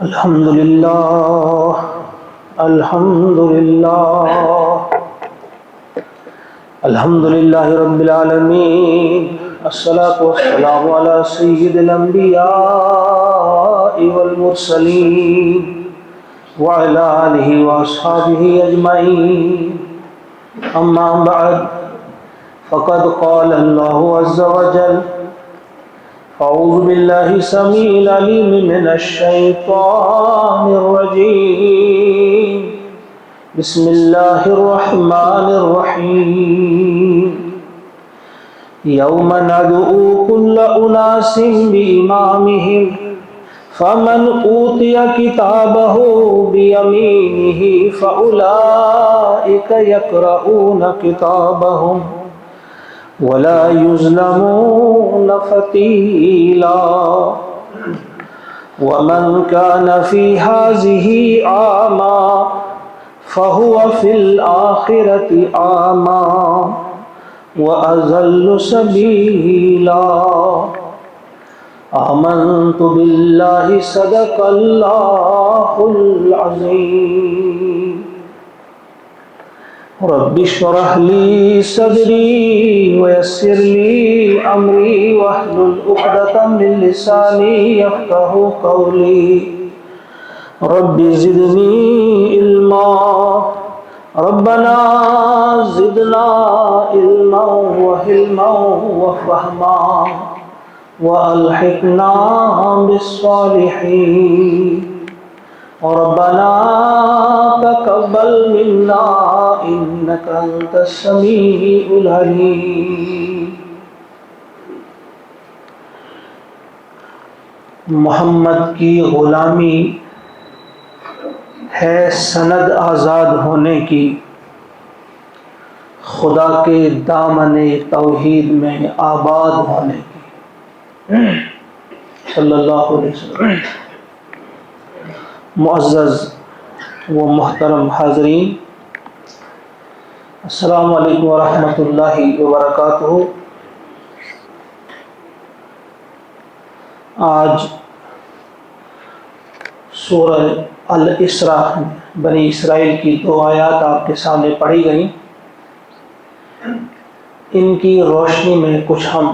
الحمد لله الحمد لله الحمد لله رب العالمين الصلاة والسلام على سيد الأنبياء والمرسلين وعلى آله وأصحابه أجمعين أما بعد فقد قال الله عز وجل أعوذ بالله السميع العليم من الشيطان الرجيم بسم الله الرحمن الرحيم يوم ندعو كل أناس بإمامهم فمن أوتي كتابه بيمينه فأولئك يقرؤون كتابهم ولا يظلمون فتيلا ومن كان في هذه أعمى فهو في الآخرة أعمى وأضل سبيلا آمنت بالله صدق الله العظيم رب اشرح لي صدري ويسر لي أمري واحلل عقدة من لساني يفقهوا قولي رب زدني علما ربنا زدنا علما وحلما وفهما وألحقنا بالصالحين ربنا تقبل منا إنك أنت السميع العليم محمد کی غلامی ہے سند آزاد ہونے کی، خدا کے دامن توحید میں آباد ہونے کی، صلی اللہ علیہ وسلم۔ معزز و محترم حاضرین، السلام علیکم ورحمۃ اللہ وبرکاتہ۔ آج سورہ الاسراء بنی اسرائیل کی 2 آیات آپ کے سامنے پڑھی گئیں۔ ان کی روشنی میں کچھ ہم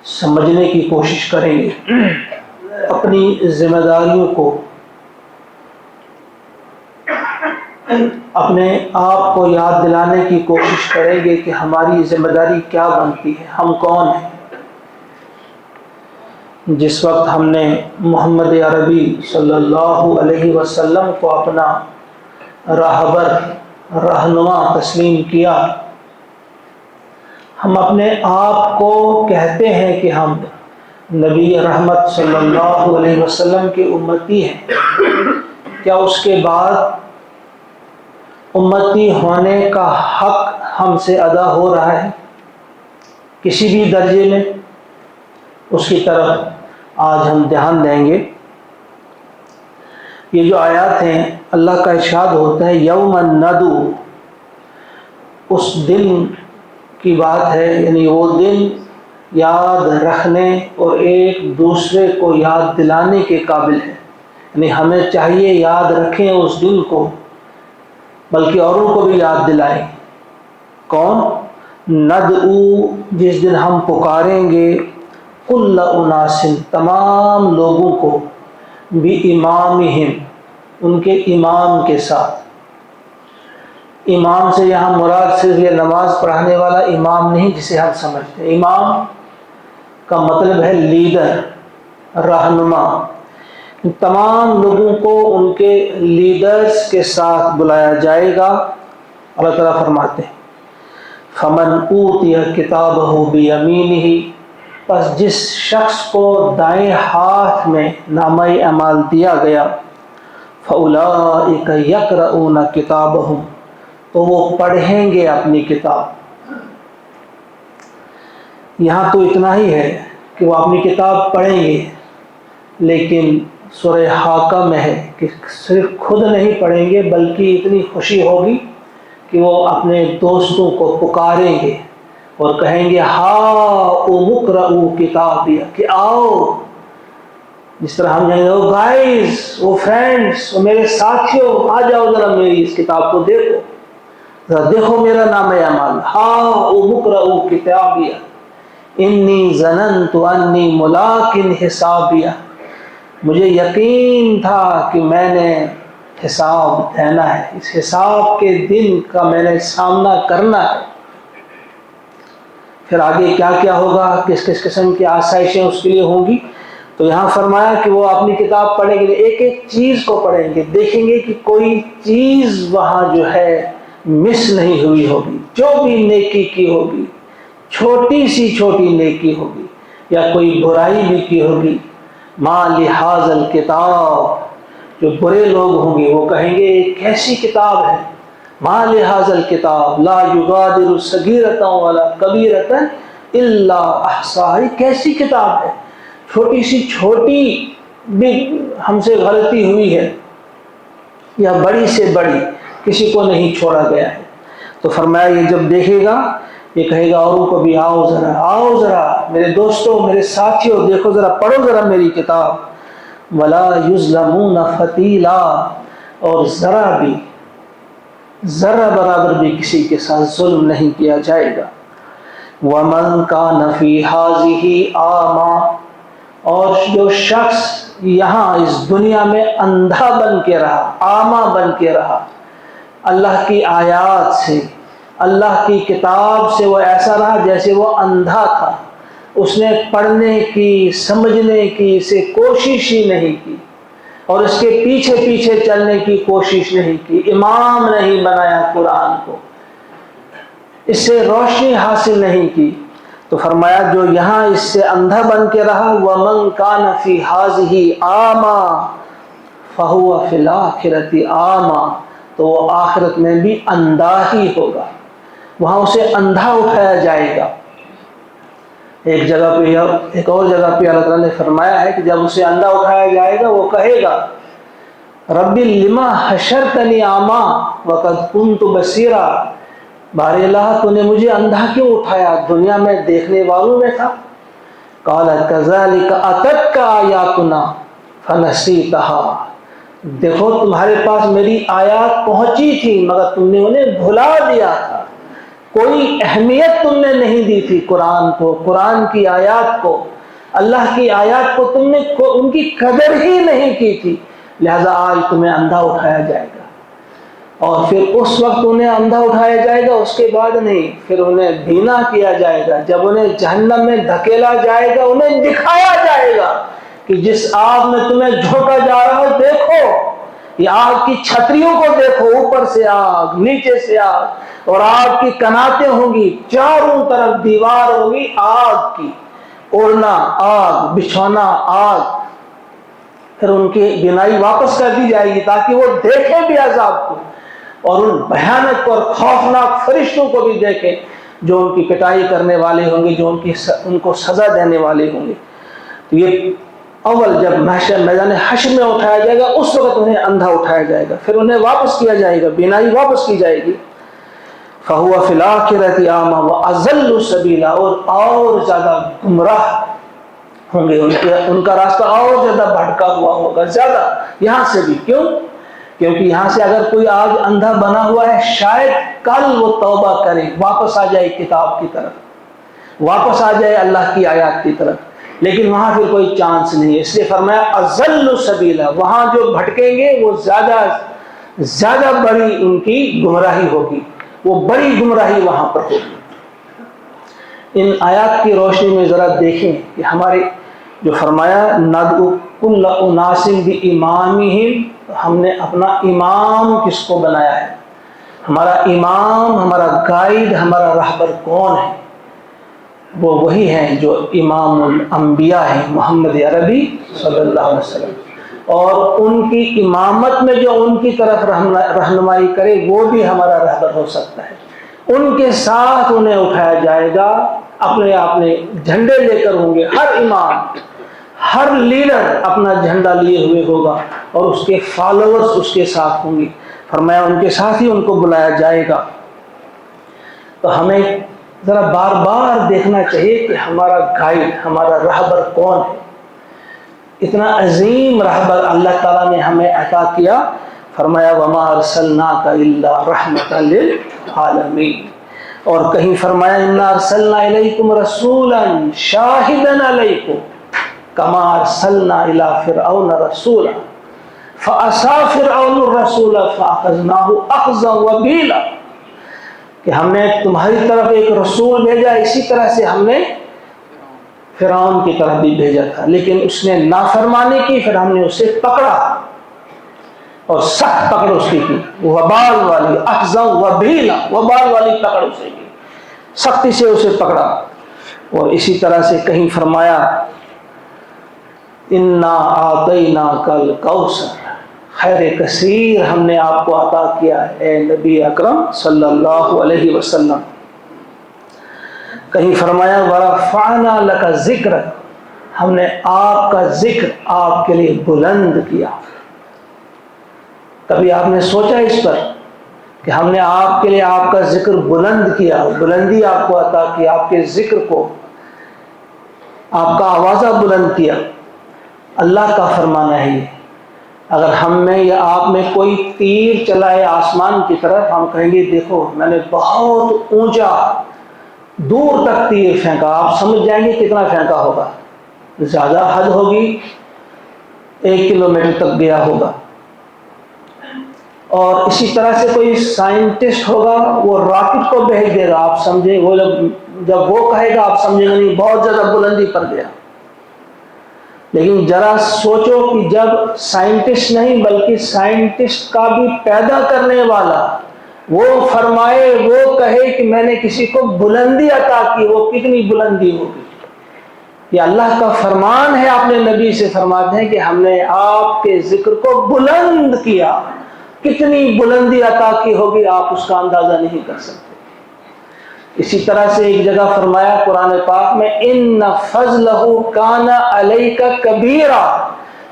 سمجھنے کی کوشش کریں گے، اپنی ذمہ داریوں کو، اپنے آپ کو یاد دلانے کی کوشش کریں گے کہ ہماری ذمہ داری کیا بنتی ہے، ہم کون ہیں۔ جس وقت ہم نے محمد عربی صلی اللہ علیہ وسلم کو اپنا راہبر رہنما تسلیم کیا، ہم اپنے آپ کو کہتے ہیں کہ ہم نبی رحمت صلی اللہ علیہ وسلم کے امتی ہیں، کیا اس کے بعد امتی ہونے کا حق ہم سے ادا ہو رہا ہے کسی بھی درجے میں؟ اس کی طرف آج ہم دھیان دیں گے۔ یہ جو آیات ہیں، اللہ کا ارشاد ہوتا ہے یوم ندعو، اس دن کی بات ہے، یعنی وہ دن یاد رکھنے اور ایک دوسرے کو یاد دلانے کے قابل ہے، یعنی ہمیں چاہیے یاد رکھیں اس دن کو، بلکہ اوروں کو بھی یاد دلائیں۔ کون؟ ندعو، جس دن ہم پکاریں گے کل اناس، تمام لوگوں کو، بِإِمَامِهِمْ، ان کے امام کے ساتھ۔ امام سے یہاں مراد صرف یہ نماز پڑھانے والا امام نہیں جسے ہم سمجھتے ہیں، امام کا مطلب ہے لیڈر، رہنما۔ تمام لوگوں کو ان کے لیڈرز کے ساتھ بلایا جائے گا۔ اللہ تعالیٰ فرماتے ہیں فَمَنْ أُوتِيَ كِتَابَهُ بِيَمِينِهِ، پس جس شخص کو دائیں ہاتھ میں نامہ اعمال دیا گیا، فَأُولَئِكَ يَقْرَؤُونَ كِتَابَهُمْ، تو وہ پڑھیں گے اپنی کتاب۔ یہاں تو اتنا ہی ہے کہ وہ اپنی کتاب پڑھیں گے، لیکن سورہ حاقہ میں ہے کہ صرف خود نہیں پڑھیں گے، بلکہ اتنی خوشی ہوگی کہ وہ اپنے دوستوں کو پکاریں گے، اور کہیں گے اقرؤ کتابیہ، کہ آؤ، جس طرح ہم کہیں گے او گائز، او فرینڈس، او میرے ساتھیوں، آ جاؤ ذرا میری اس کتاب کو دیکھو، ذرا دیکھو میرا نام اعمال، اقرؤ کتابیہ انی ظننت انی ملاق حسابیہ، مجھے یقین تھا کہ میں نے حساب دینا ہے، اس حساب کے دن کا میں نے سامنا کرنا ہے۔ پھر آگے کیا کیا ہوگا، کس کس قسم کی آسائشیں اس کے لیے ہوں گی، تو یہاں فرمایا کہ وہ اپنی کتاب پڑھیں گے، ایک ایک چیز کو پڑھیں گے، دیکھیں گے کہ کوئی چیز وہاں جو ہے مس نہیں ہوئی ہوگی، جو بھی نیکی کی ہوگی، چھوٹی سی چھوٹی نیکی ہوگی یا کوئی برائی بھی کی ہوگی، ما لہذا الکتاب، جو برے لوگ ہوں گے وہ کہیں گے یہ کیسی کتاب ہے، ما لہذا الکتاب لا یغادر صغیرۃ ولا کبیرۃ الا احصاها، کیسی کتاب ہے، چھوٹی سی چھوٹی بھی ہم سے غلطی ہوئی ہے یا بڑی سے بڑی کسی کو نہیں چھوڑا گیا ہے۔ تو فرمایا یہ جب دیکھے گا یہ کہے گا اوروں کو بھی آؤ ذرا میرے دوستوں، میرے ساتھیوں، دیکھو ذرا، پڑھو ذرا میری کتاب، ولا یظلمون فتیلا، اور ذرا برابر بھی کسی کے ساتھ ظلم نہیں کیا جائے گا۔ ومن کان فی ہذہ اعمی، اور جو شخص یہاں اس دنیا میں اندھا بن کے رہا، اعمی بن کے رہا، اللہ کی آیات سے، اللہ کی کتاب سے وہ ایسا رہا جیسے وہ اندھا تھا، اس نے پڑھنے کی، سمجھنے کی اسے کوشش ہی نہیں کی، اور اس کے پیچھے پیچھے چلنے کی کوشش نہیں کی، امام نہیں بنایا قرآن کو، اس سے روشنی حاصل نہیں کی، تو فرمایا جو یہاں اس سے اندھا بن کے رہا، وَمَنْ كَانَ فِي هَذِهِ أَعْمَى فَهُوَ فِي الْآخِرَةِ أَعْمَى، تو وہ آخرت میں بھی اندھا ہی ہوگا، وہاں اسے اندھا اٹھایا جائے گا۔ ایک جگہ پہ، ایک اور جگہ پہ اللہ تعالیٰ نے فرمایا ہے کہ جب اسے اندھا اٹھایا جائے گا وہ کہے گا رب لما حشرتنی اعمیٰ وقد کنت بصیرا، بار اللہ تو نے مجھے اندھا کیوں اٹھایا، دنیا میں دیکھنے والوں میں تھا۔ قال کذالک اتتک آیاتنا فنسیتها، دیکھو تمہارے پاس میری آیات پہنچی تھی مگر تم نے انہیں بھلا دیا تھا، کوئی اہمیت تم نے نہیں دی تھی قرآن کو، قرآن کی آیات کو، اللہ کی آیات کو تم نے ان کی قدر ہی نہیں کی تھی، لہذا آج تمہیں اندھا اٹھایا جائے گا، اور پھر اس وقت انہیں اندھا اٹھایا جائے گا، اس کے بعد نہیں، پھر انہیں بینا کیا جائے گا، جب انہیں جہنم میں دھکیلا جائے گا انہیں دکھایا جائے گا کہ جس آگ میں تمہیں جھونکا جا رہا ہے دیکھو، یہ آگ کی چھتریوں کو دیکھو، اوپر سے آگ، نیچے سے آگ، اور آگ کی کناتیں ہوں گی، چاروں طرف دیوار ہوگی آگ کی، اوڑھنا آگ، بچھونا آگ، پھر ان کی بینائی واپس کر دی جائے گی تاکہ وہ دیکھیں بھی عذاب کو، اور ان بھیانک اور خوفناک فرشتوں کو بھی دیکھیں جو ان کی پٹائی کرنے والے ہوں گے، جو ان کو سزا دینے والے ہوں گے۔ تو یہ اول جب میدان حشر میں اٹھایا جائے گا اس وقت انہیں اندھا اٹھایا جائے گا، پھر انہیں واپس کیا جائے گا، بینائی واپس کی جائے گی۔ فَهُوَ فِي الْآخِرَةِ أَعْمَى وَأَضَلُّ سَبِيلًا، اور زیادہ گمراہ ہوں گے، ان کا راستہ اور زیادہ بھٹکا ہوا ہوگا، زیادہ یہاں سے بھی۔ کیوں؟ کیونکہ یہاں سے اگر کوئی آج اندھا بنا ہوا ہے، شاید کل وہ توبہ کرے، واپس آ جائے کتاب کی طرف، واپس آ جائے اللہ کی آیات کی طرف، لیکن وہاں پھر کوئی چانس نہیں ہے، اس لیے فرمایا اضل سبیلا، وہاں جو بھٹکیں گے وہ زیادہ بڑی ان کی گمراہی ہوگی، وہ بڑی گمراہی وہاں پر ہوگی۔ ان آیات کی روشنی میں ذرا دیکھیں کہ ہمارے جو فرمایا ندعو کل اناس بامامہم، ہم نے اپنا امام کس کو بنایا ہے، ہمارا امام، ہمارا گائیڈ، ہمارا رہبر کون ہے؟ وہ وہی ہیں جو امام الانبیاء ہیں، محمد عربی صلی اللہ علیہ وسلم، اور ان کی امامت میں جو ان کی طرف رہنمائی کرے وہ بھی ہمارا رہبر ہو سکتا ہے، ان کے ساتھ انہیں اٹھایا جائے گا، اپنے جھنڈے لے کر ہوں گے، ہر امام، ہر لیڈر اپنا جھنڈا لیے ہوئے ہوگا اور اس کے فالوورز اس کے ساتھ ہوں گے، فرمایا ان کے ساتھ ہی ان کو بلایا جائے گا۔ تو ہمیں ذرا بار بار دیکھنا چاہیے کہ ہمارا گائیڈ، ہمارا رہبر کون ہے۔ اتنا عظیم رہبر اللہ تعالیٰ نے ہمیں عطا کیا، فرمایا وما ارسلناک الا رحمۃ للعالمین، اور کہیں فرمایا انا ارسلنا الیکم رسولا شاہدا علیکم کما ارسلنا الی فرعون رسولا فعصى فرعون الرسول فاخذناه اخذا وبیلا، کہ ہم نے تمہاری طرف ایک رسول بھیجا، اسی طرح سے ہم نے فرعون کی طرف بھی بھیجا تھا، لیکن اس نے نافرمانی کی، پھر ہم نے اسے پکڑا اور سخت پکڑ اس کی وبال والی، اخذا وبیلا، وبال والی پکڑ اسے کی، سختی سے اسے پکڑا۔ اور اسی طرح سے کہیں فرمایا انا اعطیناک الکوثر، خیر کثیر ہم نے آپ کو عطا کیا ہے اے نبی اکرم صلی اللہ علیہ وسلم۔ کہیں فرمایا ورفعنا لک ذکرک، ہم نے آپ کا ذکر آپ کے لیے بلند کیا۔ کبھی آپ نے سوچا اس پر کہ ہم نے آپ کے لیے آپ کا ذکر بلند کیا، بلندی آپ کو عطا کی، آپ کے ذکر کو، آپ کا آوازہ بلند کیا؟ اللہ کا فرمانا ہے یہ۔ اگر ہم میں یا آپ میں کوئی تیر چلائے آسمان کی طرف، ہم کہیں گے دیکھو میں نے بہت اونچا دور تک تیر پھینکا، آپ سمجھ جائیں گے کتنا پھینکا ہوگا، زیادہ حد ہوگی 1 کلومیٹر تک گیا ہوگا۔ اور اسی طرح سے کوئی سائنٹسٹ ہوگا، وہ راکٹ کو بھیج دے گا، آپ سمجھیں وہ جب وہ کہے گا آپ سمجھیں گے نہیں بہت زیادہ بلندی پر گیا۔ لیکن ذرا سوچو کہ جب سائنٹسٹ نہیں بلکہ سائنٹسٹ کا بھی پیدا کرنے والا وہ فرمائے، وہ کہے کہ میں نے کسی کو بلندی عطا کی، وہ کتنی بلندی ہوگی۔ یہ اللہ کا فرمان ہے، اپنے نبی سے فرماتے ہیں کہ ہم نے آپ کے ذکر کو بلند کیا، کتنی بلندی عطا کی ہوگی آپ اس کا اندازہ نہیں کر سکتے۔ اسی طرح سے ایک جگہ فرمایا قرآن پاک میں ان فضلہ کان علیک کبیرا،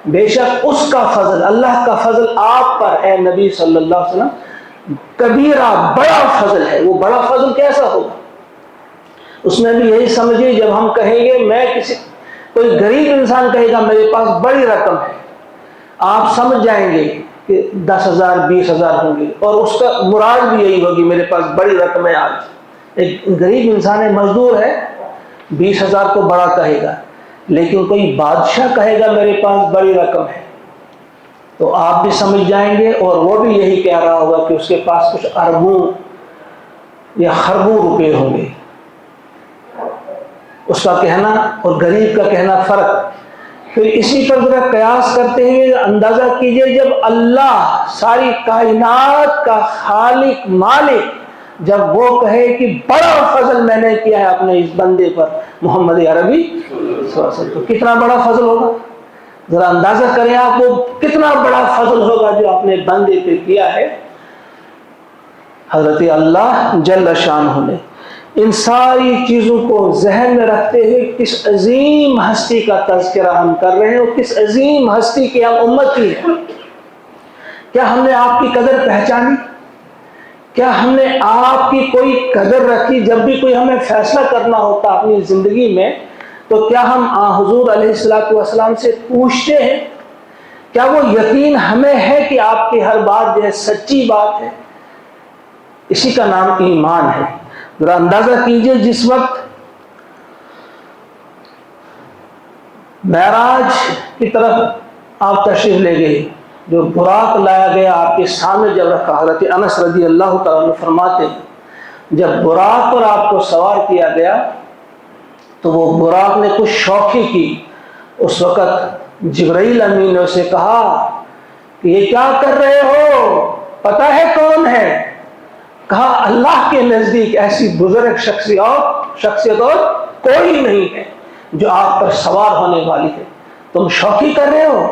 بے شک اس کا فضل، اللہ کا فضل آپ پر اے نبی صلی اللہ علیہ وسلم کبیرہ، بڑا فضل ہے۔ وہ بڑا فضل کیسا ہوگا؟ اس میں بھی یہی سمجھیے جب ہم کہیں گے میں کوئی غریب انسان کہے گا میرے پاس بڑی رقم ہے، آپ سمجھ جائیں گے کہ 10,000 20,000 ہوں گے، اور اس کا مراد بھی یہی ہوگی میرے پاس بڑی رقم ہے۔ آج ایک غریب انسان ہے، مزدور ہے، 20,000 کو بڑا کہے گا، لیکن کوئی بادشاہ کہے گا میرے پاس بڑی رقم ہے تو آپ بھی سمجھ جائیں گے، اور وہ بھی یہی کہہ رہا ہوگا کہ اس کے پاس کچھ اربوں یا خربوں روپے ہوں گے۔ اس کا کہنا اور غریب کا کہنا فرق۔ پھر اسی پر ذرا قیاس کرتے ہوئے اندازہ کیجئے، جب اللہ ساری کائنات کا خالق مالک جب وہ کہے کہ بڑا فضل میں نے کیا ہے اپنے اس بندے پر محمد عربی صلی اللہ علیہ وسلم، تو کتنا بڑا فضل ہوگا؟ ذرا اندازہ کریں آپ، وہ کتنا بڑا فضل ہوگا جو اپنے بندے پہ کیا ہے حضرت اللہ جل شانہ نے۔ ان ساری چیزوں کو ذہن میں رکھتے ہوئے کس عظیم ہستی کا تذکرہ ہم کر رہے ہیں، اور کس عظیم ہستی کی ہم امتی ہیں۔ کیا ہم نے آپ کی قدر پہچانی؟ کیا ہم نے آپ کی کوئی قدر رکھی؟ جب بھی کوئی ہمیں فیصلہ کرنا ہوتا اپنی زندگی میں تو کیا ہم حضور علیہ السلام سے پوچھتے ہیں؟ کیا وہ یقین ہمیں ہے کہ آپ کی ہر بات جو ہے سچی بات ہے؟ اسی کا نام ایمان ہے۔ ذرا اندازہ کیجئے جس وقت معراج کی طرف آپ تشریف لے گئے، جو براق لایا گیا آپ کے سامنے جب رکھا، حضرت انس رضی اللہ تعالیٰ عنہ فرماتے ہیں جب براق پر آپ کو سوار کیا گیا تو وہ براق نے کچھ شوخی کی۔ اس وقت جبرائیل امین نے اسے کہا کہ یہ کیا کر رہے ہو، پتہ ہے کون ہے؟ کہا اللہ کے نزدیک ایسی بزرگ شخصیت اور کوئی نہیں ہے جو آپ پر سوار ہونے والی ہے، تم شوخی کر رہے ہو؟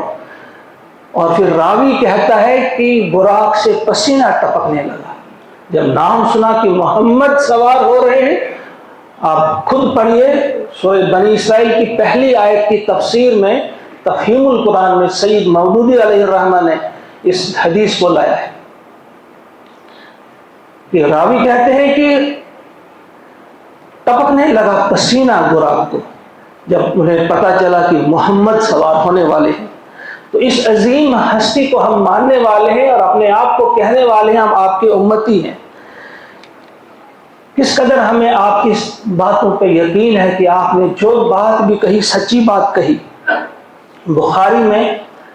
اور پھر راوی کہتا ہے کہ براق سے پسینہ ٹپکنے لگا جب نام سنا کہ محمد سوار ہو رہے ہیں۔ آپ خود پڑھیے سورہ بنی اسرائیل کی پہلی آیت کی تفسیر میں تفہیم القرآن میں سید مودودی علیہ الرحمہ نے اس حدیث کو لایا ہے کہ راوی کہتے ہیں کہ ٹپکنے لگا پسینہ براق کو جب انہیں پتہ چلا کہ محمد سوار ہونے والے ہیں۔ تو اس عظیم ہستی کو ہم ماننے والے ہیں اور اپنے آپ کو کہنے والے ہیں ہم آپ کے امتی ہیں۔ کس قدر ہمیں آپ کی باتوں پہ یقین ہے کہ آپ نے جو بات بھی کہی سچی بات کہی۔ بخاری میں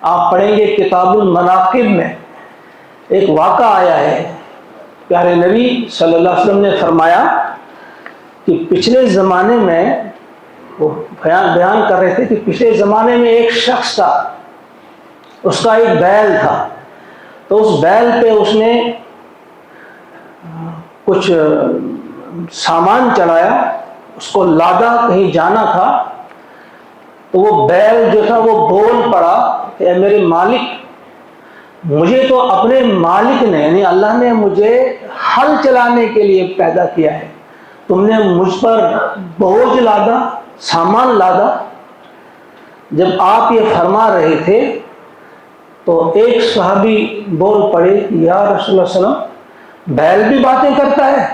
آپ پڑھیں گے کتاب المناقب میں ایک واقعہ آیا ہے، پیارے نبی صلی اللہ علیہ وسلم نے فرمایا کہ پچھلے زمانے میں وہ بیان کر رہے تھے کہ پچھلے زمانے میں ایک شخص تھا، اس کا ایک بیل تھا، تو اس بیل پہ اس نے کچھ سامان چڑھایا، اس کو لادا، کہیں جانا تھا، تو وہ بیل جو تھا وہ بول پڑا کہ اے میرے مالک، مجھے تو اپنے مالک نے یعنی اللہ نے مجھے ہل چلانے کے لیے پیدا کیا ہے، تم نے مجھ پر بوجھ لادا، سامان لادا۔ جب آپ یہ فرما رہے تھے تو ایک صحابی بول پڑے کہ یا رسول اللہ صلی اللہ علیہ وسلم، بیل بھی باتیں کرتا ہے؟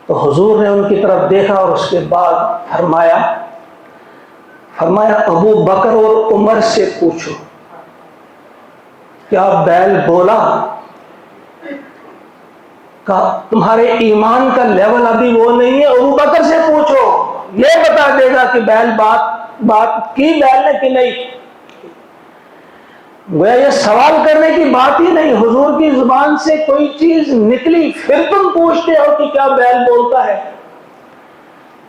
تو حضور نے ان کی طرف دیکھا اور اس کے بعد فرمایا ابو بکر اور عمر سے پوچھو کیا بیل بولا؟ کہا تمہارے ایمان کا لیول ابھی وہ نہیں ہے، ابو بکر سے پوچھو، یہ بتا دے گا کہ بیل بات کی بیل نے کہ نہیں۔ گویا یہ سوال کرنے کی بات ہی نہیں، حضور کی زبان سے کوئی چیز نکلی پھر تم پوچھتے ہو کہ کیا بیل بولتا ہے۔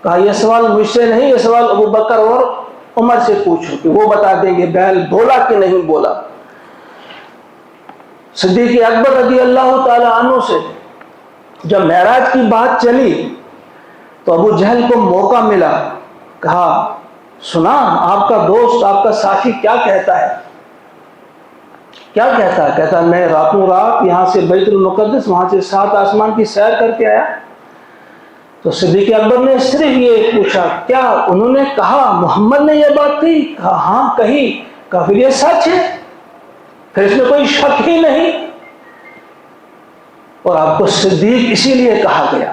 کہا یہ سوال مجھ سے نہیں، یہ سوال ابو بکر اور عمر سے پوچھو کہ وہ بتا دیں گے بیل بولا کہ نہیں بولا۔ صدیق اکبر رضی اللہ تعالی عنہ سے جب معراج کی بات چلی تو ابو جہل کو موقع ملا، کہا سنا آپ کا دوست، آپ کا ساتھی کیا کہتا ہے؟ کیا کہتا ہے؟ کہتا ہے میں راتوں رات یہاں سے بیت المقدس، وہاں سے 7 آسمان کی سیر کر کے آیا۔ تو صدیق اکبر نے صرف یہ پوچھا کیا انہوں نے کہا محمد نے یہ بات کہی؟ کہا ہاں کہی۔ کہا پھر یہ سچ ہے، پھر اس میں کوئی شک ہی نہیں، اور آپ کو صدیق اسی لیے کہا گیا۔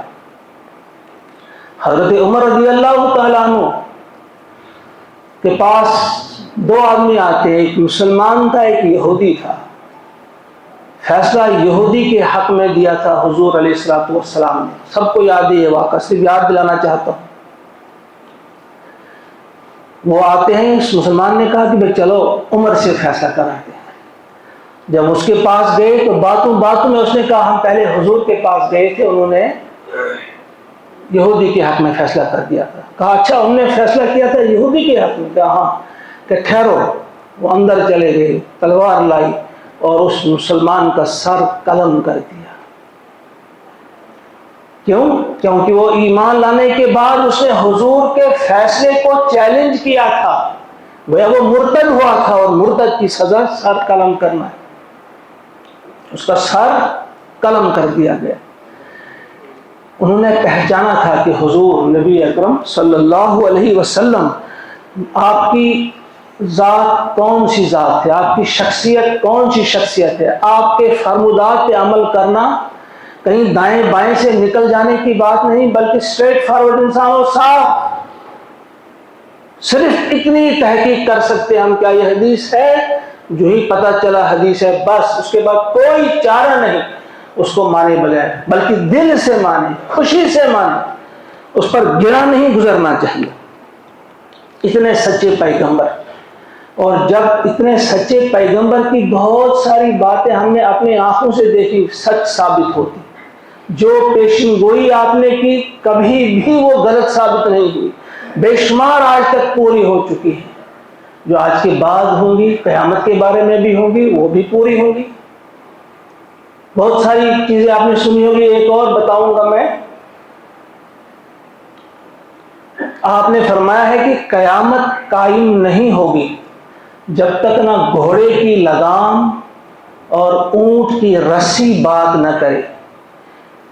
حضرت عمر رضی اللہ تعالیٰ عنہ کے پاس 2 آدمی آتے ہیں، ایک مسلمان تھا ایک یہودی تھا۔ فیصلہ یہودی کے حق میں دیا تھا حضور علیہ الصلوۃ والسلام نے، سب کو یاد ہے یہ واقعہ، صرف یاد دلانا چاہتا ہوں۔ وہ آتے ہیں، اس مسلمان نے کہا کہ بھائی چلو عمر سے فیصلہ کراتے ہیں۔ جب اس کے پاس گئے تو باتوں میں اس نے کہا ہم پہلے حضور کے پاس گئے تھے، انہوں نے یہودی کے حق میں فیصلہ کر دیا تھا۔ کہا اچھا انہوں نے فیصلہ کیا تھا یہودی کے حق میں؟ کہا ہاں۔ کہ ٹھہرو۔ وہ اندر چلے گئے، تلوار لائی اور اس مسلمان کا سر قلم کر دیا۔ کیوں؟ کیونکہ وہ ایمان لانے کے بعد اس نے حضور کے فیصلے کو چیلنج کیا تھا، وہ مرتد ہوا تھا، اور مرتد کی سزا سر قلم کرنا ہے۔ اس کا سر قلم کر دیا گیا۔ انہوں نے پہچانا تھا کہ حضور نبی اکرم صلی اللہ علیہ وسلم آپ کی ذات کون سی ذات ہے، آپ کی شخصیت کون سی شخصیت ہے، آپ کے فرمودات پہ عمل کرنا کہیں دائیں بائیں سے نکل جانے کی بات نہیں، بلکہ اسٹریٹ فارورڈ انسان ہو، صاف۔ صرف اتنی تحقیق کر سکتے ہم کیا یہ حدیث ہے، جو ہی پتہ چلا حدیث ہے بس اس کے بعد کوئی چارہ نہیں اس کو مانے بغیر، بلکہ دل سے مانے، خوشی سے مانے، اس پر گرا نہیں گزرنا چاہیے۔ اتنے سچے پیغمبر، اور جب اتنے سچے پیغمبر کی بہت ساری باتیں ہم نے اپنی آنکھوں سے دیکھی سچ ثابت ہوتی، جو پیشن گوئی آپ نے کی کبھی بھی وہ غلط ثابت نہیں ہوئی، بے شمار آج تک پوری ہو چکی ہے، جو آج کے بعد ہوں گی، قیامت کے بارے میں بھی ہوں گی، وہ بھی پوری ہوں گی۔ بہت ساری چیزیں آپ نے سنی ہوگی، ایک اور بتاؤں گا میں۔ آپ نے فرمایا ہے کہ قیامت قائم نہیں ہوگی جب تک نہ گھوڑے کی لگام اور اونٹ کی رسی بات نہ کرے،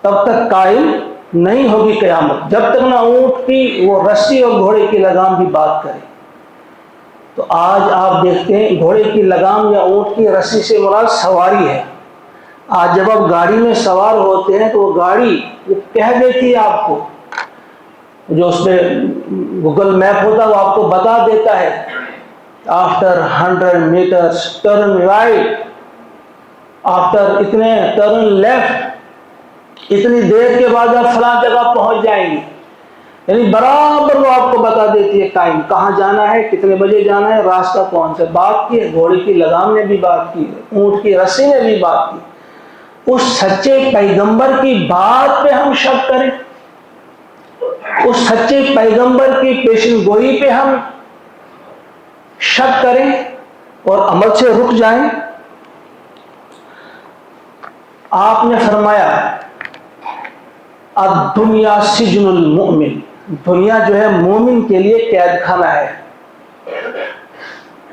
تب تک قائم نہیں ہوگی قیامت، جب تک نہ اونٹ کی وہ رسی اور گھوڑے کی لگام بھی بات کرے۔ تو آج آپ دیکھتے ہیں گھوڑے کی لگام یا اونٹ کی رسی سے مراد سواری ہے۔ آج جب آپ گاڑی میں سوار ہوتے ہیں تو وہ گاڑی وہ کہہ دیتی ہے آپ کو جو اس پہ گوگل میپ ہوتا ہے وہ آپ کو بتا دیتا ہے after 100 meters turn right, after اتنے ٹرن لیفٹ، اتنی دیر کے بعد آپ فلاں جگہ پہنچ جائیں گے. یعنی برابر وہ آپ کو بتا دیتی ہے ٹائم، کہاں جانا ہے، کتنے بجے جانا ہے، راستہ کون سے. بات کی ہے گھوڑے کی لگام نے بھی بات کی ہے، اونٹ کی رسی نے بھی بات کی. اس سچے پیغمبر کی بات پہ ہم شک کریں، اس سچے پیغمبر کی پیشن گوئی پہ ہم شک کریں اور عمل سے رک جائیں. آپ نے فرمایا الدنیا سجن المؤمن، دنیا جو ہے مومن کے لیے قید خانہ ہے.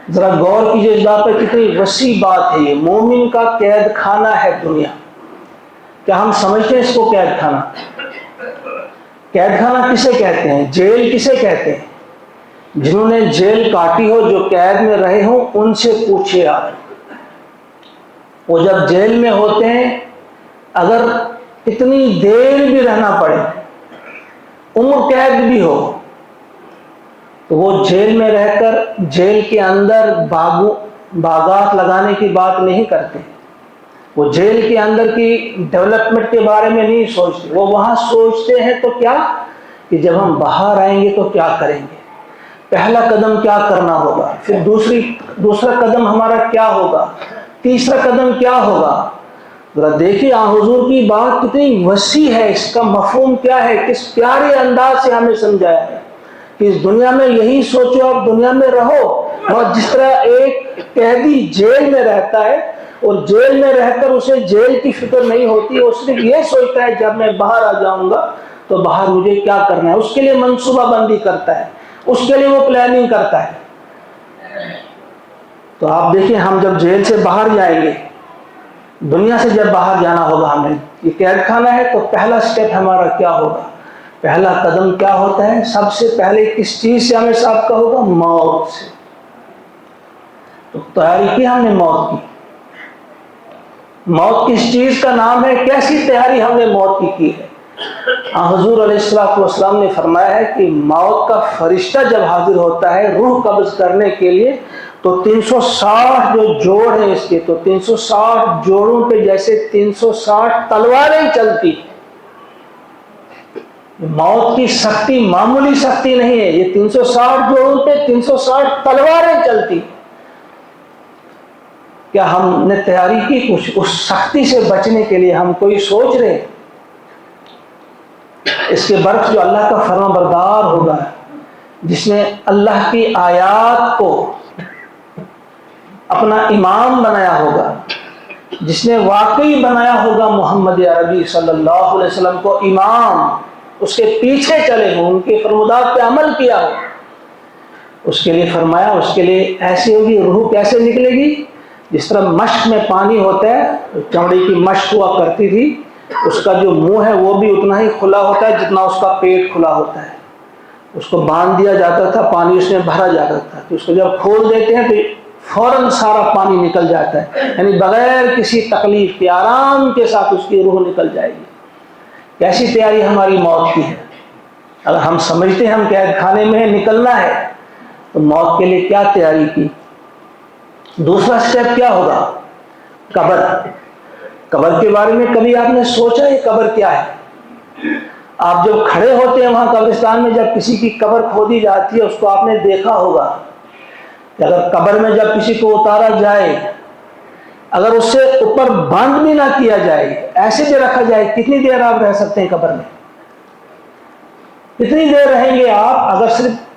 ذرا غور کیجیے اس بات پہ، کتنی وسیع بات ہے یہ. مومن کا قید خانہ ہے دنیا. کیا ہم سمجھتے ہیں اس کو قید خانہ؟ قید خانہ کسے کہتے ہیں؟ جیل کسے کہتے ہیں؟ جنہوں نے جیل کاٹی ہو، جو قید میں رہے ہوں، ان سے پوچھے آپ. وہ جب جیل میں ہوتے ہیں، اگر اتنی دیر بھی رہنا پڑے، عمر قید بھی ہو، تو وہ جیل میں رہ کر جیل کے اندر باغات لگانے کی بات نہیں کرتے. وہ جیل کے اندر کی ڈیولپمنٹ کے بارے میں نہیں سوچتے. وہ وہاں سوچتے ہیں تو کیا کہ جب ہم باہر آئیں گے تو کیا کریں گے، پہلا قدم کیا کرنا ہوگا، پھر دوسرا قدم ہمارا کیا ہوگا، تیسرا قدم کیا ہوگا. ذرا دیکھیے حضور کی بات کتنی وسیع ہے، اس کا مفہوم کیا ہے، کس پیارے انداز سے ہمیں سمجھایا ہے کہ اس دنیا میں یہی سوچو، آپ دنیا میں رہو. اور جس طرح ایک قیدی جیل میں رہتا ہے اور جیل میں رہ کر اسے جیل کی فکر نہیں ہوتی، وہ صرف یہ سوچتا ہے جب میں باہر آ جاؤں گا تو باہر مجھے کیا کرنا ہے. اس کے لیے منصوبہ بندی کرتا ہے، اس کے لیے وہ پلاننگ کرتا ہے. تو آپ دیکھیں، ہم جب جیل سے باہر جائیں گے، دنیا سے جب باہر جانا ہوگا ہمیں، یہ قید خانہ ہے، تو پہلا سٹیپ ہمارا کیا ہوگا، پہلا قدم کیا ہوتا ہے؟ سب سے پہلے کس چیز سے ہمیں سابقہ ہوگا؟ موت سے. تو تیاری کی ہم نے موت کی. موت کس چیز کا نام ہے؟ کیسی تیاری ہم نے موت کی ہے؟ حضور علیہ السلام نے فرمایا ہے کہ موت کا فرشتہ جب حاضر ہوتا ہے روح قبض کرنے کے لیے، تو 360 جو جوڑ ہیں اس کے، تو 360 جوڑوں پہ جیسے 360 تلواریں چلتی. موت کی سختی معمولی سختی نہیں ہے، یہ 360 جوڑوں پہ 360 تلواریں چلتی. کیا ہم نے تیاری کی کچھ اس سختی سے بچنے کے لیے؟ ہم کوئی سوچ رہے؟ اس کے برعکس جو اللہ کا فرما بردار ہوگا، جس نے اللہ کی آیات کو اپنا امام بنایا ہوگا، جس نے واقعی بنایا ہوگا محمد عربی صلی اللہ علیہ وسلم کو امام، اس کے پیچھے چلے ہوں، ان کے فرمودات پہ عمل کیا ہو، اس کے لیے فرمایا، اس کے لیے ایسی ہوگی. روح کیسے نکلے گی؟ جس طرح مشق میں پانی ہوتا ہے، چمڑی کی مشق ہوا کرتی تھی، اس کا جو منہ ہے وہ بھی اتنا ہی کھلا ہوتا ہے جتنا اس کا پیٹ کھلا ہوتا ہے. اس کو باندھ دیا جاتا تھا، پانی اس میں بھرا جاتا تھا، تو اس کو جب کھول دیتے ہیں تو فوراً سارا پانی نکل جاتا ہے، یعنی بغیر کسی تکلیف کے آرام کے ساتھ اس کی روح نکل جائے گی. کیسی تیاری ہماری موت کی ہے؟ اگر ہم سمجھتے ہیں ہم قید خانے میں نکلنا ہے، تو موت کے لیے کیا تیاری کی؟ دوسرا سٹیپ کیا ہوگا؟ قبر. قبر کے بارے میں کبھی آپ نے سوچا یہ قبر کیا ہے؟ آپ جب کھڑے ہوتے ہیں وہاں قبرستان میں، جب کسی کی قبر کھودی جاتی ہے، اس کو آپ نے دیکھا ہوگا کہ اگر قبر میں جب کسی کو اتارا جائے، اگر اس سے اوپر بند بھی نہ کیا جائے، ایسے بھی رکھا جائے، کتنی دیر آپ رہ سکتے ہیں قبر میں؟ کتنی دیر رہیں گے آپ؟ اگر صرف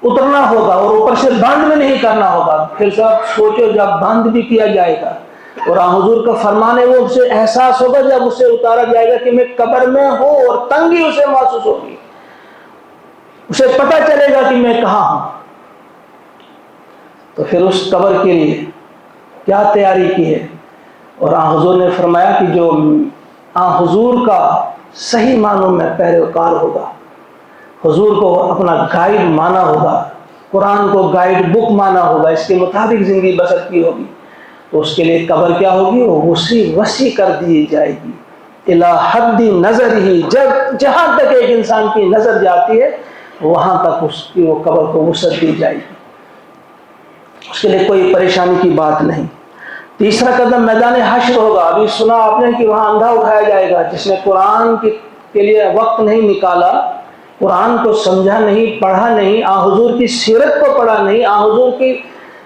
اترنا ہوگا اور اوپر سے بند بھی نہیں کرنا ہوگا، پھر سب سوچو جب بند بھی کیا جائے گا، اور حضور کا فرمان ہے وہ اسے احساس ہوگا جب اسے اتارا جائے گا کہ میں قبر میں ہوں، اور تنگی اسے محسوس ہوگی، اسے پتہ چلے گا کہ میں کہاں ہوں. تو پھر اس قبر کے لیے کیا تیاری کی ہے؟ اور حضور نے فرمایا کہ جو حضور کا صحیح معنوں میں پیروکار ہوگا، حضور کو اپنا گائیڈ مانا ہوگا، قرآن کو گائیڈ بک مانا ہوگا، اس کے مطابق زندگی بسر کی ہوگی، تو اس کے لیے قبر کیا ہوگی؟ وہ وسیع کر دی جائے گی. الی حد نظرہ، جب جہاں تک ایک انسان کی نظر جاتی ہے وہاں تک اس کی وہ قبر کو وسعت دی جائے گی، اس کے لیے کوئی پریشانی کی بات نہیں۔ تیسرا قدم میدان حشر ہوگا۔ ابھی سنا آپ نے کہ وہاں اندھا اٹھایا جائے گا، جس نے قرآن کے لیے وقت نہیں نکالا، قرآن کو سمجھا نہیں، پڑھا نہیں، آن حضور کی سیرت کو پڑھا نہیں، آن حضور کی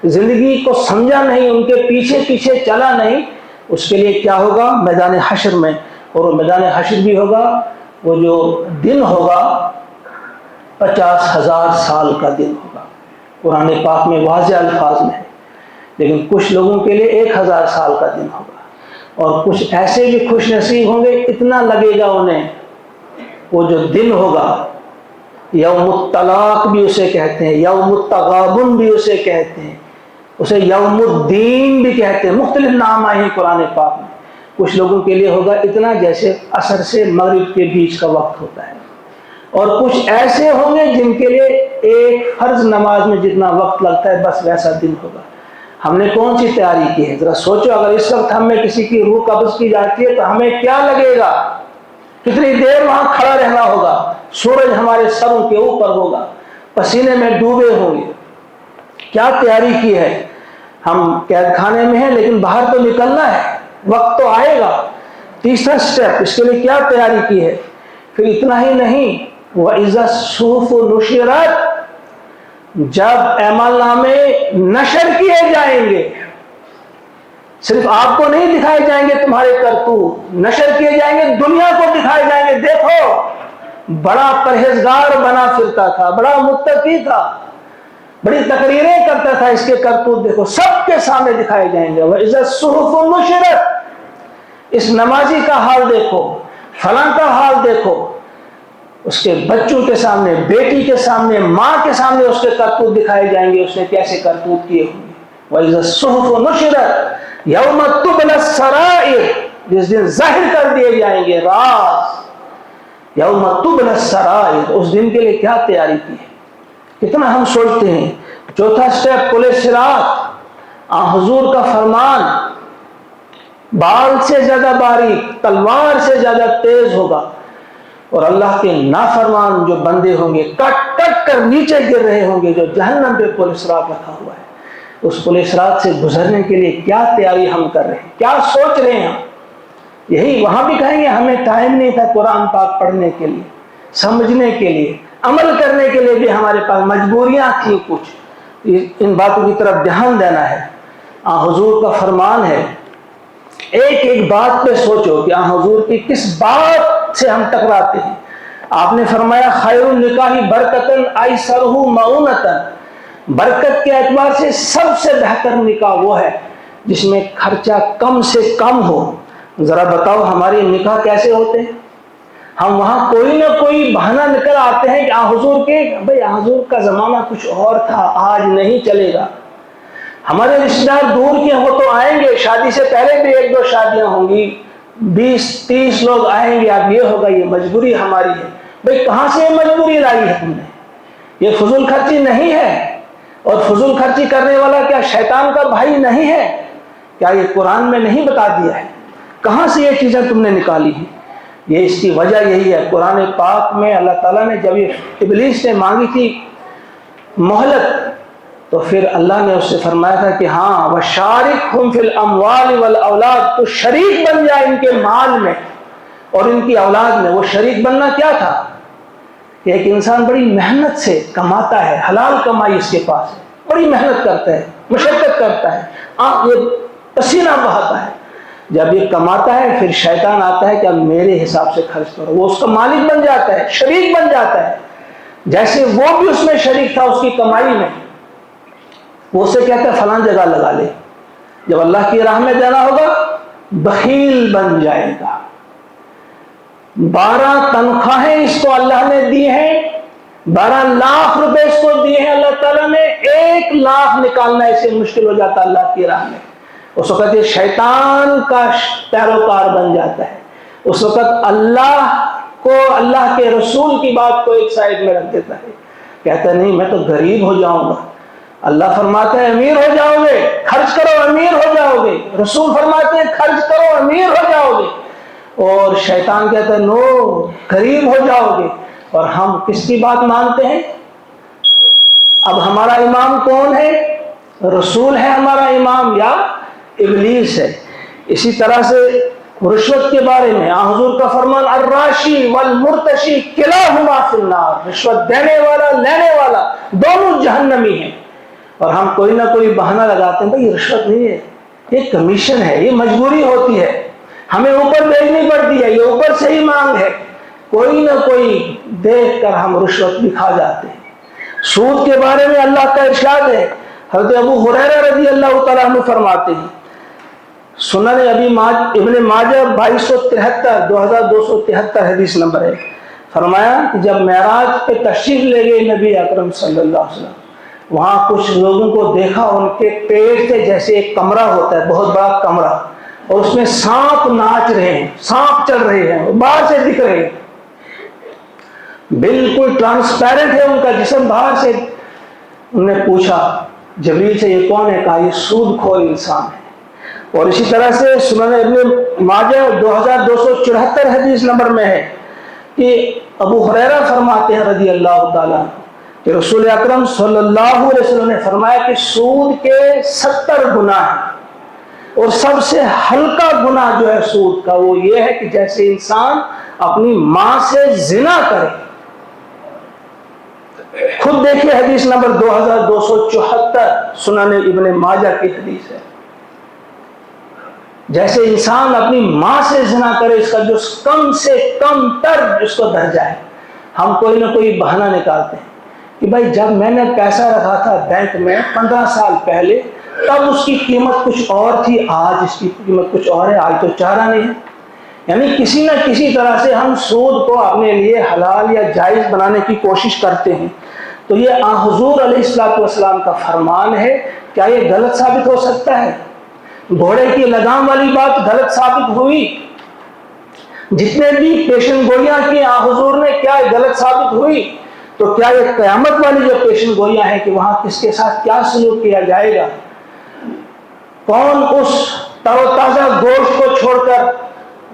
زندگی کو سمجھا نہیں، ان کے پیچھے پیچھے چلا نہیں، اس کے لیے کیا ہوگا؟ میدان حشر میں۔ اور وہ میدان حشر بھی ہوگا، وہ جو دن ہوگا 50,000 سال کا دن ہوگا، قرآن پاک میں واضح الفاظ میں ہے، لیکن کچھ لوگوں کے لیے 1,000 سال کا دن ہوگا، اور کچھ ایسے بھی خوش نصیب ہوں گے اتنا لگے گا انہیں۔ وہ جو دن ہوگا، یوم الطلاق بھی اسے کہتے ہیں، یوم التغابن بھی اسے کہتے ہیں، اسے یوم الدین بھی کہتے ہیں، مختلف نام آئے ہیں قرآن پاک میں۔ کچھ لوگوں کے لیے ہوگا اتنا جیسے عصر سے مغرب کے بیچ کا وقت ہوتا ہے، اور کچھ ایسے ہوں گے جن کے لیے ایک فرض نماز میں جتنا وقت لگتا ہے بس ویسا دن ہوگا۔ ہم نے کون سی تیاری کی ہے؟ ذرا سوچو، اگر اس وقت ہم میں کسی کی روح قبض کی جاتی ہے تو ہمیں کیا لگے گا؟ کتنی دیر وہاں کھڑا رہنا ہوگا، سورج ہمارے سروں کے اوپر ہوگا، پسینے میں ڈوبے ہوں گے۔ کیا تیاری کی ہے؟ ہم قید خانے میں ہیں لیکن باہر تو نکلنا ہے، وقت تو آئے گا۔ تیسرا سٹیپ، اس کے لیے کیا تیاری کی ہے؟ پھر اتنا ہی نہیں، وَإِذَا الصُّحُفُ نُشِرَتْ، جب اعمال نامے نشر کیے جائیں گے، صرف آپ کو نہیں دکھائے جائیں گے تمہارے کرتوت، نشر کیے جائیں گے، دنیا کو دکھائے جائیں گے، دیکھو بڑا پرہیزگار بنا پھرتا تھا، بڑا متقی تھا، بڑی تقریریں کرتا تھا، اس کے کرتوت دیکھو، سب کے سامنے دکھائے جائیں گے۔ وَإِذَا الصُّحُفُ نُشِرَتْ، اس نمازی کا حال دیکھو، فلاں کا حال دیکھو، اس کے بچوں کے سامنے، بیٹی کے سامنے، ماں کے سامنے اس کے کرتوت دکھائے جائیں گے، اس نے کیسے کرتوت کیے ہوں گے۔ وَإِذَا الصُّحُفُ نُشِرَتْ یَوْمَ تُبْلَى السَّرَائِرُ، جس دن ظاہر کر دیے جائیں گے راز، یوم تبلی السرائر، اس دن کے لیے کیا تیاری کی ہے، کتنا ہم سوچتے ہیں۔ چوتھا سٹیپ، پل صراط، حضور کا فرمان بال سے زیادہ باریک، تلوار سے زیادہ تیز ہوگا، اور اللہ کے نافرمان جو بندے ہوں گے کٹ کٹ کر نیچے گر رہے ہوں گے، جو جہنم پہ پل صراط رکھا ہوا ہے۔ اس پل صراط سے گزرنے کے لیے کیا تیاری ہم کر رہے ہیں، کیا سوچ رہے ہیں ہم؟ یہی وہاں بھی کہیں گے ہمیں ٹائم نہیں تھا قرآن پاک پڑھنے کے لیے، سمجھنے کے لیے، عمل کرنے کے لیے بھی ہمارے پاس مجبوریاں تھیں کچھ، ان باتوں کی طرف دھیان دینا ہے۔ حضور کا فرمان ہے، ایک ایک بات پہ سوچو کہ حضور کی کس بات سے ہم ٹکراتے ہیں۔ آپ نے فرمایا خیر النکاح برکتن ایسرہ معونتن، برکت کے اعتبار سے سب سے بہتر نکاح وہ ہے جس میں خرچہ کم سے کم ہو۔ ذرا بتاؤ ہمارے نکاح کیسے ہوتے ہیں؟ ہم وہاں کوئی نہ کوئی بہانہ نکل آتے ہیں کہ حضور کے، بھئی حضور کا زمانہ کچھ اور تھا، آج نہیں چلے گا۔ ہمارے رشتہ دار دور کے ہیں، وہ تو آئیں گے، شادی سے پہلے بھی 1-2 شادیاں ہوں گی، 20-30 لوگ آئیں گے، اب یہ ہوگا، یہ مجبوری ہماری ہے۔ بھئی کہاں سے یہ مجبوری لائی ہے تم نے؟ یہ فضول خرچی نہیں ہے، اور فضول خرچی کرنے والا کیا شیطان کا بھائی نہیں ہے؟ کیا یہ قرآن میں نہیں بتا دیا ہے؟ کہاں سے یہ چیزیں تم نے نکالی ہیں؟ یہ اس کی وجہ یہی ہے، قرآن پاک میں اللہ تعالیٰ نے جب یہ ابلیس نے مانگی تھی مہلت، تو پھر اللہ نے اس سے فرمایا تھا کہ ہاں وَشَارِكْهُمْ فِي الْأَمْوَالِ وَالْأَوْلَادِ، تو شریک بن جائے ان کے مال میں اور ان کی اولاد میں۔ وہ شریک بننا کیا تھا کہ ایک انسان بڑی محنت سے کماتا ہے، حلال کمائی اس کے پاس ہے، بڑی محنت کرتا ہے، مشقت کرتا ہے، یہ پسینہ بہاتا ہے، جب یہ کماتا ہے پھر شیطان آتا ہے کہ اب میرے حساب سے خرچ کرو، وہ اس کا مالک بن جاتا ہے، شریک بن جاتا ہے، جیسے وہ بھی اس میں شریک تھا اس کی کمائی میں۔ وہ اسے کہتا ہے فلاں جگہ لگا لے، جب اللہ کی راہ میں دینا ہوگا بخیل بن جائے گا۔ 12 تنخواہیں اس کو اللہ نے دی ہیں، 12 لاکھ روپے اس کو دیے ہیں اللہ تعالیٰ نے، 1 لاکھ نکالنا اسے مشکل ہو جاتا اللہ کی راہ میں۔ اس وقت یہ شیطان کا پیروکار بن جاتا ہے، اس وقت اللہ کو، اللہ کے رسول کی بات کو ایک سائڈ میں رکھ دیتا ہے، کہتا ہے نہیں میں تو غریب ہو جاؤں گا۔ اللہ فرماتے ہیں امیر ہو جاؤ گے، خرچ کرو امیر ہو جاؤ گے۔ رسول فرماتے ہیں خرچ کرو امیر ہو جاؤ گے۔ اور شیطان کہتا ہے نو قریب ہو جاؤ گے، اور ہم کس کی بات مانتے ہیں؟ اب ہمارا امام کون ہے؟ رسول ہے ہمارا امام یا ابلیس ہے؟ اسی طرح سے رشوت کے بارے میں حضور کا فرمان الراشی والمرتشی کلاہما فی النار، رشوت دینے والا لینے والا دونوں جہنمی ہیں۔ اور ہم کوئی نہ کوئی بہانہ لگاتے ہیں، بھائی یہ رشوت نہیں ہے، یہ کمیشن ہے، یہ مجبوری ہوتی ہے، ہمیں اوپر بھیجنی پڑتی ہے، یہ اوپر سے ہی مانگ ہے، کوئی نہ کوئی دیکھ کر ہم رشوت بھی کھا جاتے ہیں۔ سود کے بارے میں اللہ کا ارشاد ہے، حضرت ابو ہریرہ رضی اللہ تعالیٰ عنہ فرماتے ہیں، سنن ابن ماجہ 2273 2273 حدیث نمبر ہے، فرمایا کہ جب معراج پہ تشریف لے گئے نبی اکرم صلی اللہ علیہ وسلم، وہاں کچھ لوگوں کو دیکھا، ان کے پیٹ سے جیسے ایک کمرہ ہوتا ہے، بہت بڑا کمرہ، اور اس میں سانپ ناچ رہے ہیں، سانپ چل رہے ہیں، باہر سے دکھ رہے ہیں، بالکل ٹرانسپیرنٹ ہے ان کا جسم باہر سے۔ انہوں نے پوچھا جبریل سے یہ کون ہے؟ کہا یہ سود کھور انسان ہے۔ اور اسی طرح سے سنن ابن ماجہ 2274 حدیث نمبر میں ہے کہ ابو ہریرہ فرماتے ہیں رضی اللہ تعالیٰ کہ رسول اکرم صلی اللہ علیہ وسلم نے فرمایا کہ سود کے 70 گناہ ہیں، اور سب سے ہلکا گناہ جو ہے سود کا وہ یہ ہے کہ جیسے انسان اپنی ماں سے زنا کرے۔ خود دیکھیے حدیث نمبر 2274 سنن ابن ماجہ کی حدیث ہے، جیسے انسان اپنی ماں سے زنا کرے، اس کا جو کم سے کم تر جس کو درجہ ہے۔ ہم کوئی نہ کوئی بہانہ نکالتے ہیں کہ بھائی جب میں نے پیسہ رکھا تھا بینک میں 15 سال پہلے، تب اس کی قیمت کچھ اور تھی، آج اس کی قیمت کچھ اور ہے، آج تو چارہ نہیں ہے۔ یعنی کسی نہ کسی طرح سے ہم سود کو اپنے لیے حلال یا جائز بنانے کی کوشش کرتے ہیں۔ تو یہ حضور علیہ السلام کا فرمان ہے، کیا یہ غلط ثابت ہو سکتا ہے؟ گھوڑے کی لگام والی بات غلط ثابت ہوئی؟ جتنے بھی پیشن گوئیاں کی حضور نے، کیا غلط ثابت ہوئی؟ تو کیا یہ قیامت والی جو پیشن گوئیاں ہیں کہ وہاں کس کے ساتھ کیا سلوک کیا جائے گا؟ کون اس تر و تازہ گوشت کو چھوڑ کر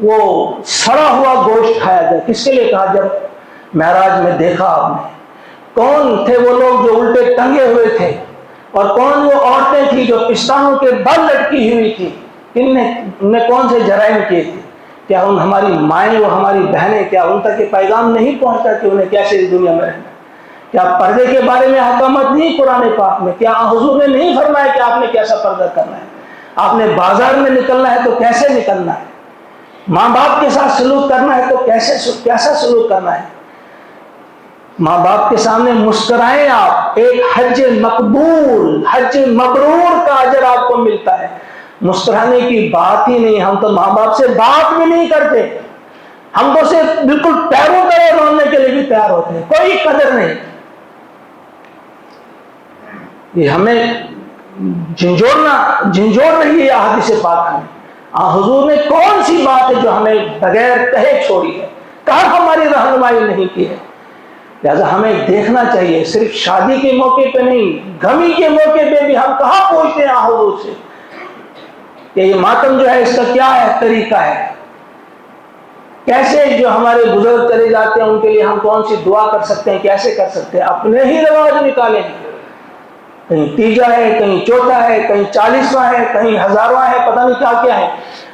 وہ سڑا ہوا گوشت کھایا جائے؟ کس کے لیے کہا؟ جب معراج میں دیکھا آپ نے، کون تھے وہ لوگ جو الٹے ٹنگے ہوئے تھے، اور کون وہ عورتیں تھیں جو پستانوں کے بل لٹکی ہوئی تھی؟ ان نے کون سے جرائم کیے تھے؟ کیا ان ہماری مائیں و ہماری بہنیں، کیا ان تک یہ پیغام نہیں پہنچتا کہ انہیں کیسے اس دنیا میں رہنا؟ کیا پردے کے بارے میں حکامت نہیں قرآن پاک میں؟ کیا حضور نے نہیں فرمایا کہ آپ نے کیسا پردہ کرنا ہے؟ آپ نے بازار میں نکلنا ہے تو کیسے نکلنا ہے؟ ماں باپ کے ساتھ سلوک کرنا ہے تو کیسا سلوک کرنا ہے؟ ماں باپ کے سامنے مسکرائیں آپ، ایک حج مقبول، حج مبرور کا اجر آپ کو ملتا ہے۔ مسکرانے کی بات ہی نہیں، ہم تو ماں باپ سے بات بھی نہیں کرتے، ہم تو صرف بالکل پیروں تلے رونے کے لیے بھی تیار ہوتے ہیں، کوئی قدر نہیں۔ یہ ہمیں جھنجھوڑ رہی ہے احادیث پاک ہمیں۔ حضور نے کون سی بات ہے جو ہمیں بغیر کہے چھوڑی ہے؟ کہاں ہماری رہنمائی نہیں کی ہے؟ لہذا ہمیں دیکھنا چاہیے، صرف شادی کے موقع پہ نہیں، غمی کے موقع پہ بھی ہم کہاں پوچھتے ہیں حضور سے کہ یہ ماتم جو ہے اس کا کیا ہے طریقہ ہے، کیسے جو ہمارے بزرگ چلے جاتے ہیں ان کے لیے ہم کون سی دعا کر سکتے ہیں، کیسے کر سکتے ہیں؟ اپنے ہی رواج نکالیں، کہیں تیجا ہے، کہیں چوتھا ہے، کہیں 40واں ہے، کہیں 1000واں ہے، پتہ نہیں کیا کیا ہے۔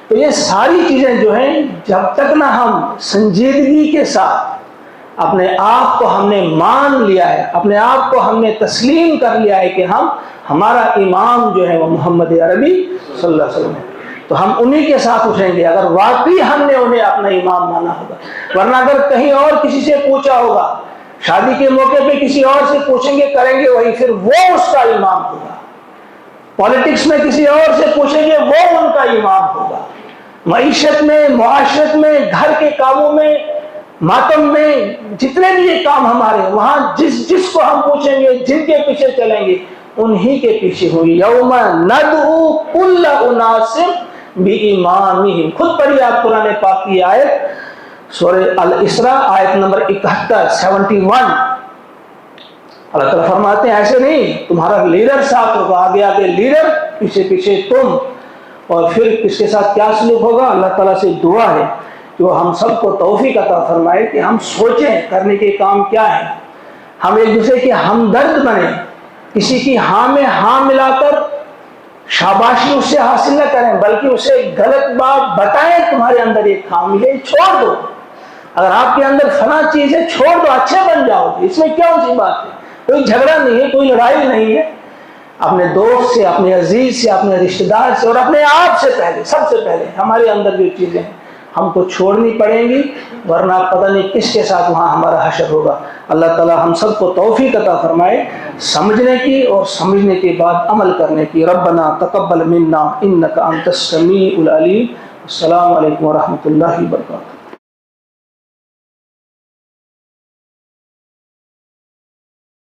تو یہ ساری چیزیں جو ہیں، جب تک نہ ہم سنجیدگی کے ساتھ اپنے آپ کو ہم نے مان لیا ہے، اپنے آپ کو ہم نے تسلیم کر لیا ہے کہ ہمارا امام جو ہے وہ محمد عربی صلی اللہ علیہ وسلم ہے، تو ہم انہی کے ساتھ اٹھیں گے اگر واقعی ہم نے انہیں اپنا امام مانا ہوگا۔ ورنہ اگر کہیں اور کسی سے پوچھا ہوگا، شادی کے موقع پہ کسی اور سے پوچھیں گے، کریں گے وہی، پھر وہ اس کا امام ہوگا۔ پالیٹکس میں کسی اور سے پوچھیں گے، وہ ان کا امام ہوگا۔ معیشت میں، معاشرت میں، گھر کے کاموں میں، ماتم میں، جتنے بھی یہ کام ہمارے، وہاں جس کو ہم پوچھیں گے، جن کے پیچھے چلیں گے، انہی کے پیچھے ہوئی۔ یوم ندعو کل اناس بامامہم۔ خود پڑھی آپ قرآن پاک کی آیت، سورہ الاسراء آیت نمبر 71 اللہ تعالیٰ فرماتے ہیں ایسے نہیں، تمہارا لیڈر ساتھ ہوگا، آگے آگے لیڈر، پیچھے پیچھے تم، اور پھر کس کے ساتھ کیا سلوک ہوگا؟ اللہ تعالیٰ سے دعا ہے کہ وہ ہم سب کو توفیق عطا فرمائے کہ ہم سوچیں کرنے کے کام کیا ہیں، ہم ایک دوسرے کے ہمدرد بنیں، کسی کی ہاں میں ہاں ملا کر شاباشی اس سے حاصل نہ کریں، بلکہ اسے غلط بات بتائیں، تمہارے اندر یہ خامی ہے چھوڑ دو، اگر آپ کے اندر فلاں چیز ہے چھوڑ دو، اچھے بن جاؤ گے، اس میں کیا سی بات ہے، کوئی جھگڑا نہیں ہے، کوئی لڑائی نہیں ہے۔ اپنے دوست سے، اپنے عزیز سے، اپنے رشتہ دار سے اور اپنے آپ سے پہلے، سب سے پہلے ہمارے اندر جو چیزیں ہیں ہم کو چھوڑنی پڑیں گی، ورنہ پتہ نہیں کس کے ساتھ وہاں ہمارا حشر ہوگا۔ اللہ تعالی ہم سب کو توفیق عطا فرمائے سمجھنے کی اور سمجھنے کے بعد عمل کرنے کی۔ ربنا تقبل منا انک انت السمیع العلیم۔ السلام علیکم ورحمۃ اللہ وبرکاتہ۔